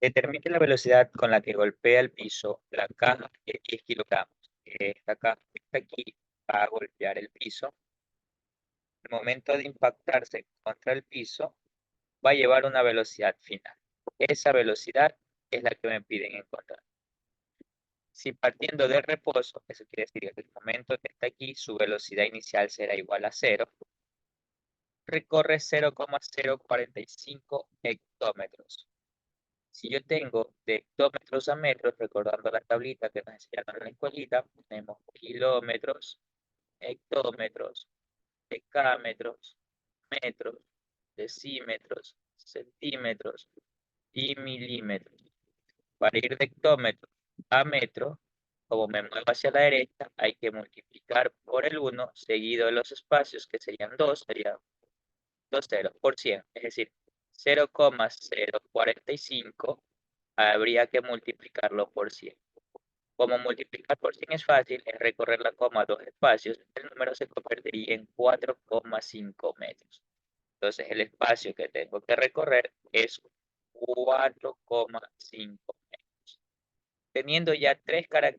Determine la velocidad con la que golpea el piso la caja de 10 kilogramos. Esta caja que está aquí va a golpear el piso. Al momento de impactarse contra el piso, va a llevar una velocidad final. Esa velocidad es la que me piden encontrar. Si partiendo de reposo, eso quiere decir que en el momento que está aquí, su velocidad inicial será igual a 0, recorre 0,045 hectómetros. Si yo tengo de hectómetros a metros, recordando la tablita que nos enseñaron en la escuelita, tenemos kilómetros, hectómetros, decámetros, metros, decímetros, centímetros y milímetros. Para ir de hectómetro a metro, como me muevo hacia la derecha, hay que multiplicar por el 1, seguido de los espacios, que serían 2, serían 2 ceros por 100, es decir, 0,045 habría que multiplicarlo por 100. Como multiplicar por 100 es fácil, es recorrer la coma dos espacios, el número se convertiría en 4,5 metros. Entonces el espacio que tengo que recorrer es 4,5 metros. Teniendo ya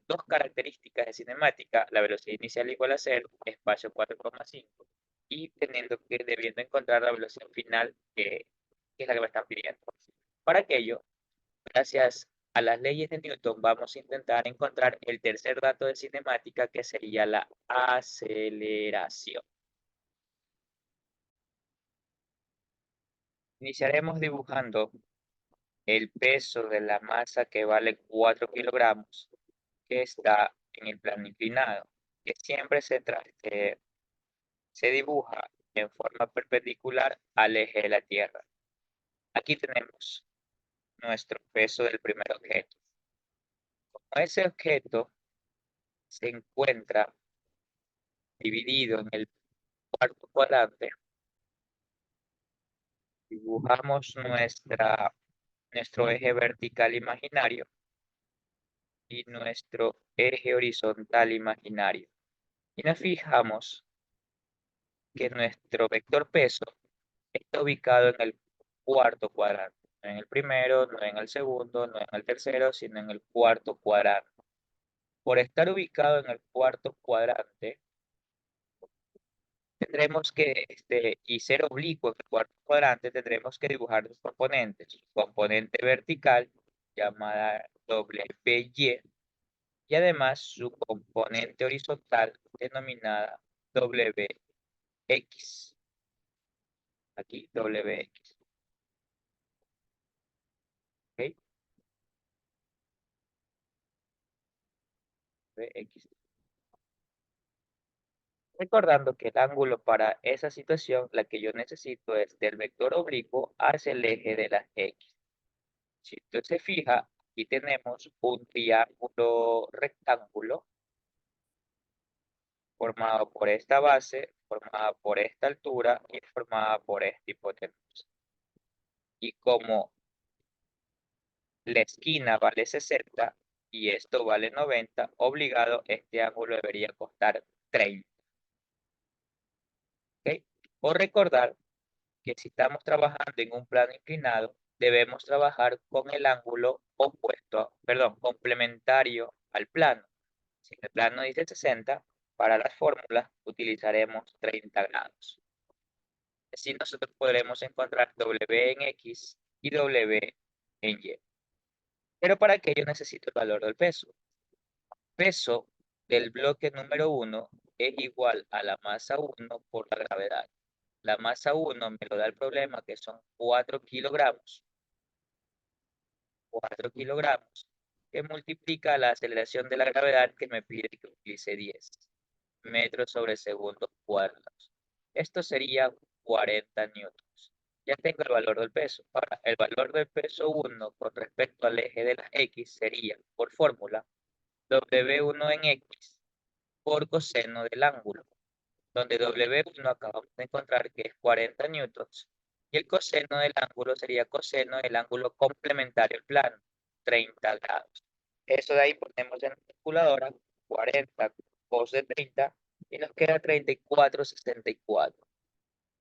dos características de cinemática, la velocidad inicial igual a 0, espacio 4,5, y debiendo encontrar la velocidad final, que es la que me están pidiendo. Para aquello, gracias a las leyes de Newton, vamos a intentar encontrar el tercer dato de cinemática, que sería la aceleración. Iniciaremos dibujando el peso de la masa que vale 4 kilogramos, que está en el plano inclinado, que siempre se dibuja en forma perpendicular al eje de la Tierra. Aquí tenemos nuestro peso del primer objeto. Como ese objeto se encuentra dividido en el cuarto cuadrante, dibujamos nuestro eje vertical imaginario y nuestro eje horizontal imaginario. Y nos fijamos que nuestro vector peso está ubicado en el cuarto cuadrante. No en el primero, no en el segundo, no en el tercero, sino en el cuarto cuadrante. Por estar ubicado en el cuarto cuadrante, tendremos que, y ser oblicuo en el cuarto cuadrante, tendremos que dibujar dos componentes. Su componente vertical, llamada WY, y además su componente horizontal, denominada WX. Aquí, WX. ¿Ok? WX. Recordando que el ángulo para esa situación, la que yo necesito, es del vector oblicuo hacia el eje de las X. Si usted se fija, aquí tenemos un triángulo rectángulo formado por esta base, formada por esta altura y formada por esta hipotenusa. Y como la esquina vale 60 y esto vale 90, obligado este ángulo debería costar 30. ¿Ok? Por recordar que si estamos trabajando en un plano inclinado, debemos trabajar con el ángulo complementario al plano. Si el plano dice 60, para las fórmulas utilizaremos 30 grados. Así nosotros podremos encontrar W en X y W en Y. Pero para ello necesito el valor del peso. Peso del bloque número 1 es igual a la masa 1 por la gravedad. La masa 1 me lo da el problema, que son 4 kilogramos. 4 kilogramos, que multiplica la aceleración de la gravedad, que me pide que utilice 10 metros sobre segundo cuadrados. Esto sería 40 newtons. Ya tengo el valor del peso. Ahora, el valor del peso 1 con respecto al eje de las X sería, por fórmula, W1 en X por coseno del ángulo, donde W1 acabamos de encontrar que es 40 newtons, y el coseno del ángulo sería coseno del ángulo complementario al plano, 30 grados. Eso de ahí ponemos en la calculadora 40 cos de 30 y nos queda 34,64.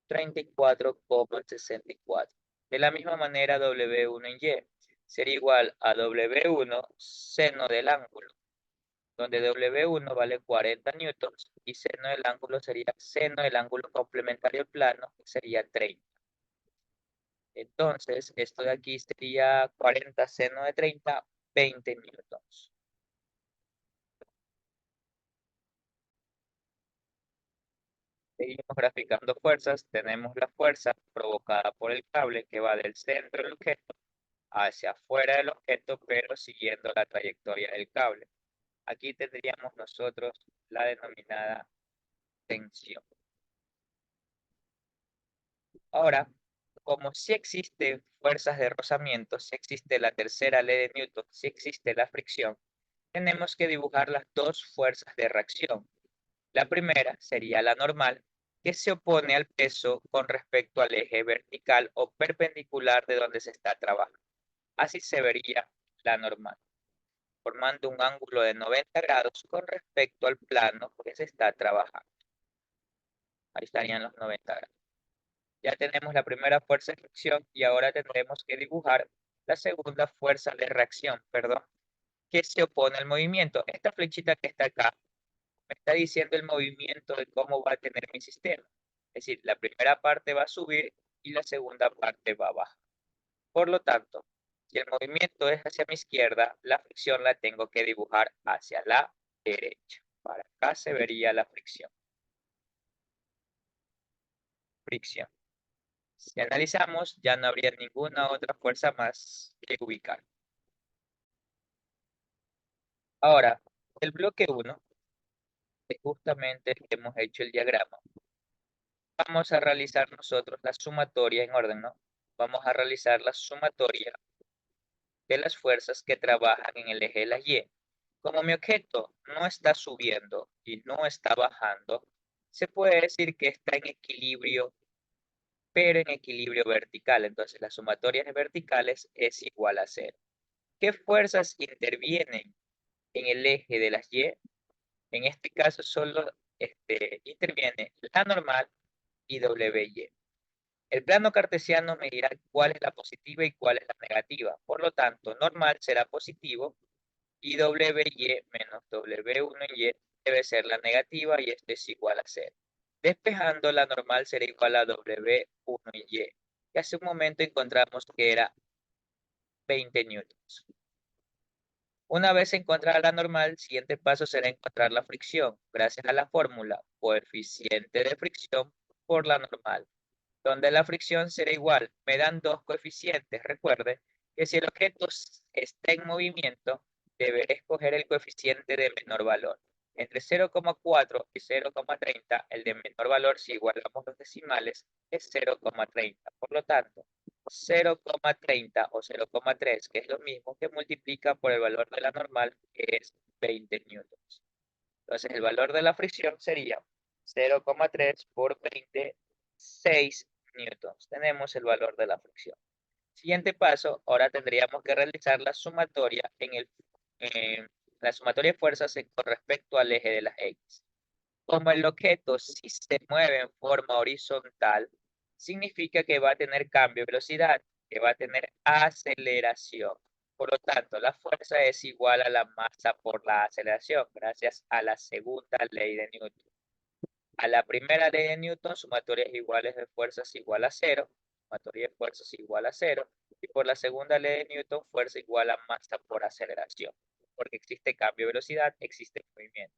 34,64. De la misma manera W1 en Y. sería igual a W1 seno del ángulo, donde W1 vale 40 newtons y seno del ángulo sería seno del ángulo complementario al plano, que sería 30. Entonces, esto de aquí sería 40 seno de 30, 20 newtons. Seguimos graficando fuerzas. Tenemos la fuerza provocada por el cable que va del centro del objeto hacia afuera del objeto, pero siguiendo la trayectoria del cable. Aquí tendríamos nosotros la denominada tensión. Ahora, como si existen fuerzas de rozamiento, si existe la tercera ley de Newton, si existe la fricción, tenemos que dibujar las dos fuerzas de reacción. La primera sería la normal, que se opone al peso con respecto al eje vertical o perpendicular de donde se está trabajando. Así se vería la normal, formando un ángulo de 90 grados con respecto al plano que se está trabajando. Ahí estarían los 90 grados. Ya tenemos la primera fuerza de fricción y ahora tendremos que dibujar la segunda fuerza de reacción, perdón, que se opone al movimiento. Esta flechita que está acá me está diciendo el movimiento de cómo va a tener mi sistema. Es decir, la primera parte va a subir y la segunda parte va a bajar. Por lo tanto, si el movimiento es hacia mi izquierda, la fricción la tengo que dibujar hacia la derecha. Para acá se vería la fricción. Fricción. Si analizamos, ya no habría ninguna otra fuerza más que ubicar. Ahora, el bloque 1 es justamente el que hemos hecho el diagrama. Vamos a realizar nosotros la sumatoria en orden, ¿no? Vamos a realizar la sumatoria de las fuerzas que trabajan en el eje de la Y. Como mi objeto no está subiendo y no está bajando, se puede decir que está en equilibrio, pero en equilibrio vertical. Entonces, las sumatorias verticales es igual a 0. ¿Qué fuerzas intervienen en el eje de las Y? En este caso solo interviene la normal y WY. El plano cartesiano me dirá cuál es la positiva y cuál es la negativa. Por lo tanto, normal será positivo y WY menos W1Y debe ser la negativa y esto es igual a 0. Despejando, la normal será igual a W1Y, que hace un momento encontramos que era 20 newtons. Una vez encontrada la normal, el siguiente paso será encontrar la fricción, gracias a la fórmula coeficiente de fricción por la normal, donde la fricción será igual. Me dan dos coeficientes. Recuerde que si el objeto está en movimiento, deberé escoger el coeficiente de menor valor. Entre 0,4 y 0,30, el de menor valor, si igualamos los decimales, es 0,30. Por lo tanto, 0,30 o 0,3, que es lo mismo, que multiplica por el valor de la normal, que es 20 newtons. Entonces, el valor de la fricción sería 0,3 por 20, 6 newtons. Tenemos el valor de la fricción. Siguiente paso, ahora tendríamos que realizar la sumatoria la sumatoria de fuerzas con respecto al eje de las X. Como el objeto si se mueve en forma horizontal, significa que va a tener cambio de velocidad, que va a tener aceleración. Por lo tanto, la fuerza es igual a la masa por la aceleración, gracias a la segunda ley de Newton. A la primera ley de Newton, sumatorias iguales de fuerzas igual a 0, sumatoria de fuerzas igual a 0, y por la segunda ley de Newton, fuerza igual a masa por aceleración, porque existe cambio de velocidad, existe movimiento.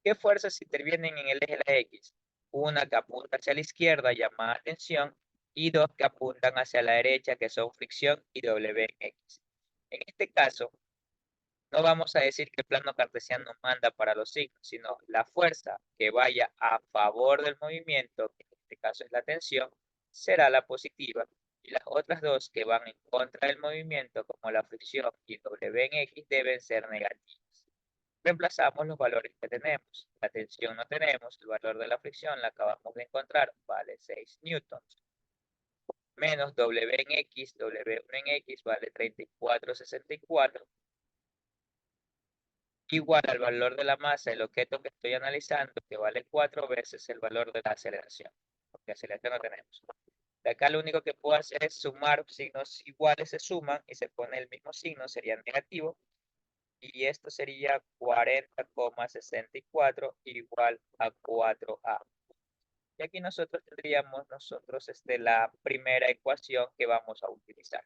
¿Qué fuerzas intervienen en el eje de la X? Una que apunta hacia la izquierda, llamada tensión, y dos que apuntan hacia la derecha, que son fricción y W en X. En este caso, no vamos a decir que el plano cartesiano manda para los signos, sino la fuerza que vaya a favor del movimiento, que en este caso es la tensión, será la positiva, y las otras dos que van en contra del movimiento, como la fricción y W en X, deben ser negativas. Reemplazamos los valores que tenemos. La tensión no tenemos, el valor de la fricción la acabamos de encontrar, vale 6 newtons. Menos W en X, W1 en X vale 34,64. Igual al valor de la masa del objeto que estoy analizando, que vale 4 veces el valor de la aceleración, porque aceleración no tenemos. De acá lo único que puedo hacer es sumar signos iguales, se suman y se pone el mismo signo, sería negativo. Y esto sería 40,64 igual a 4A. Y aquí nosotros tendríamos la primera ecuación que vamos a utilizar.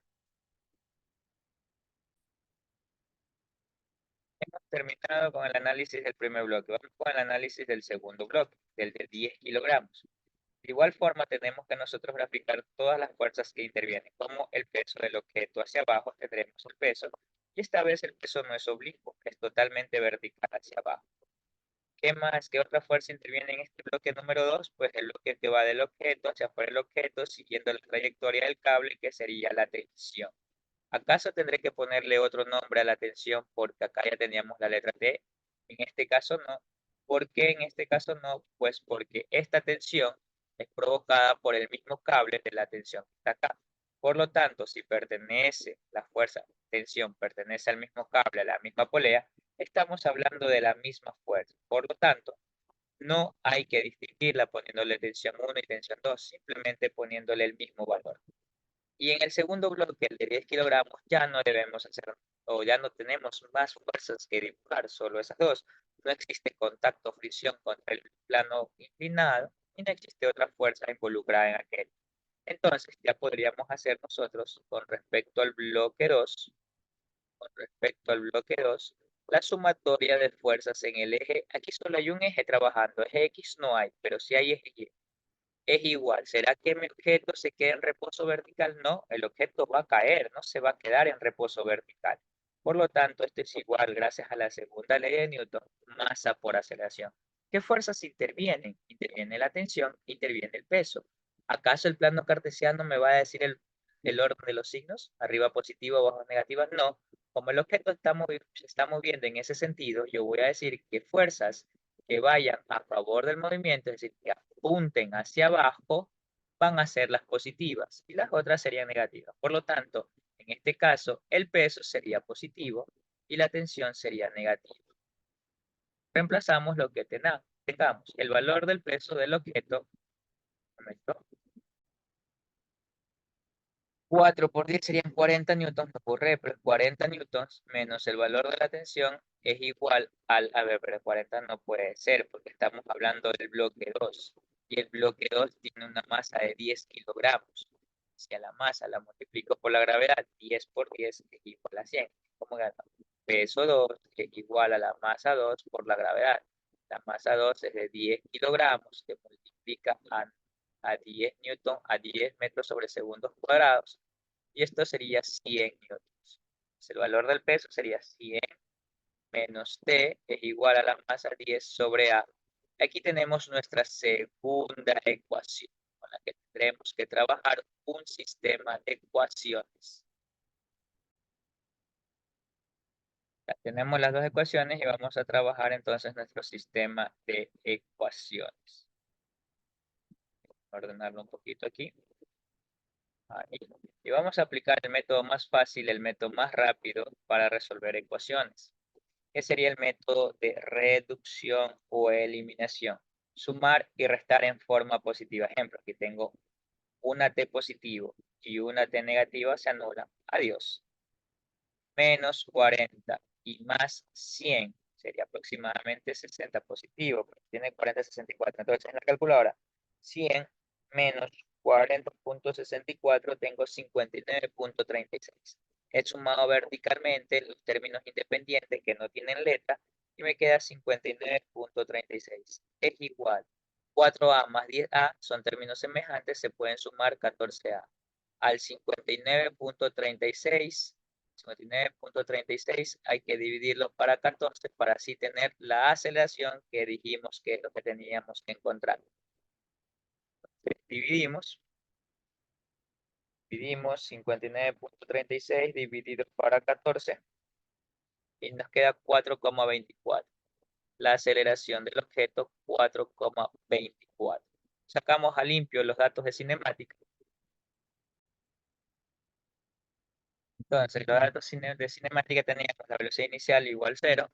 Hemos terminado con el análisis del primer bloque. Vamos con el análisis del segundo bloque, del de 10 kilogramos. De igual forma, tenemos que nosotros graficar todas las fuerzas que intervienen, como el peso del objeto hacia abajo, tendremos el peso, y esta vez el peso no es oblicuo, es totalmente vertical hacia abajo. ¿Qué más? ¿Qué otra fuerza interviene en este bloque número 2? Pues el bloque que va del objeto hacia afuera del objeto, siguiendo la trayectoria del cable, que sería la tensión. ¿Acaso tendré que ponerle otro nombre a la tensión porque acá ya teníamos la letra T? En este caso no. ¿Por qué en este caso no? Pues porque esta tensión es provocada por el mismo cable de la tensión que está acá. Por lo tanto, si pertenece la fuerza, tensión pertenece al mismo cable, a la misma polea, estamos hablando de la misma fuerza. Por lo tanto, no hay que distinguirla poniéndole tensión 1 y tensión 2, simplemente poniéndole el mismo valor. Y en el segundo bloque, el de 10 kilogramos, ya no debemos hacer, o ya no tenemos más fuerzas que dibujar, solo esas dos. No existe contacto o fricción contra el plano inclinado y no existe otra fuerza involucrada en aquel. Entonces, ya podríamos hacer nosotros, con respecto al bloque 2, la sumatoria de fuerzas en el eje. Aquí solo hay un eje trabajando, eje X no hay, pero sí hay eje Y. Es igual. ¿Será que mi objeto se queda en reposo vertical? No, el objeto va a caer, no se va a quedar en reposo vertical. Por lo tanto, esto es igual, gracias a la segunda ley de Newton, masa por aceleración. ¿Qué fuerzas intervienen? Interviene la tensión, interviene el peso. ¿Acaso el plano cartesiano me va a decir el orden de los signos? ¿Arriba positivo, abajo negativa? No. Como el objeto se está moviendo en ese sentido, yo voy a decir que fuerzas que vayan a favor del movimiento, es decir, que apunten hacia abajo, van a ser las positivas y las otras serían negativas. Por lo tanto, en este caso, el peso sería positivo y la tensión sería negativa. Reemplazamos lo que tengamos. El valor del peso del objeto, 4 por 10 serían 40 newtons, no ocurre, pero 40 newtons menos el valor de la tensión es igual a ver, pero 40 no puede ser porque estamos hablando del bloque 2 y el bloque 2 tiene una masa de 10 kilogramos. Si a la masa la multiplico por la gravedad, 10 por 10 es igual a 100. ¿Cómo gano? Peso 2 es igual a la masa 2 por la gravedad. La masa 2 es de 10 kilogramos, que multiplica a 10 newton, a 10 metros sobre segundos cuadrados. Y esto sería 100 newtons. El valor del peso sería 100 menos T es igual a la masa 10 sobre A. Aquí tenemos nuestra segunda ecuación con la que tendremos que trabajar un sistema de ecuaciones. Ya tenemos las dos ecuaciones y vamos a trabajar entonces nuestro sistema de ecuaciones. Voy a ordenarlo un poquito aquí. Ahí. Y vamos a aplicar el método más fácil, el método más rápido para resolver ecuaciones, que sería el método de reducción o eliminación. Sumar y restar en forma positiva. Ejemplo, aquí tengo una T positivo y una T negativa, se anulan. Adiós. Menos 40 y más 100 sería aproximadamente 60 positivo, porque tiene 40,64. Entonces, en la calculadora, 100 menos 40,64 tengo 59,36. He sumado verticalmente los términos independientes que no tienen letra y me queda 59,36. Es igual. 4A más 10A son términos semejantes, se pueden sumar 14A. Al 59,36 hay que dividirlo para 14 para así tener la aceleración que dijimos que es lo que teníamos que encontrar. Entonces, dividimos 59,36 dividido para 14 y nos queda 4,24. La aceleración del objeto 4,24. Sacamos a limpio los datos de cinemática. Entonces, los datos de cinemática teníamos la velocidad inicial igual 0.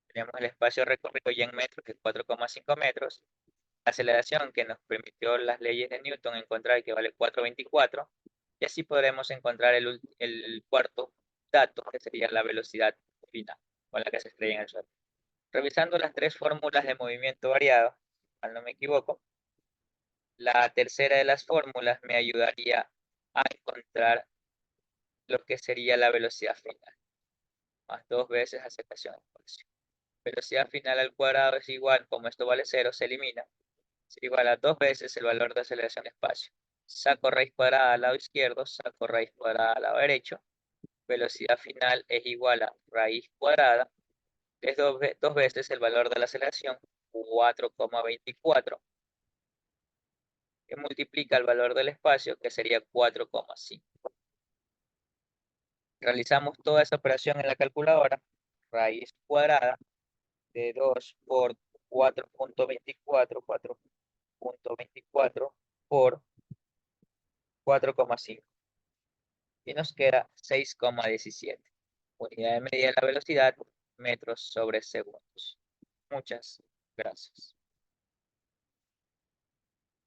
Teníamos el espacio recorrido ya en metros, que es 4,5 metros. la aceleración que nos permitió las leyes de Newton encontrar que vale 4.24, y así podremos encontrar el cuarto dato, que sería la velocidad final con la que se estrella en el suelo. Revisando las tres fórmulas de movimiento variado, si no me equivoco, la tercera de las fórmulas me ayudaría a encontrar lo que sería la velocidad final, más 2 veces aceleración espacio. Velocidad final al cuadrado es igual, como esto vale 0, se elimina, es igual a 2 veces el valor de aceleración espacio. Saco raíz cuadrada al lado izquierdo, saco raíz cuadrada al lado derecho. Velocidad final es igual a raíz cuadrada, es 2 veces el valor de la aceleración, 4,24, que multiplica el valor del espacio, que sería 4,5. Realizamos toda esa operación en la calculadora. Raíz cuadrada de 2 por 4.24 por 4,5. Y nos queda 6,17. Unidad de medida de la velocidad, metros sobre segundos. Muchas gracias.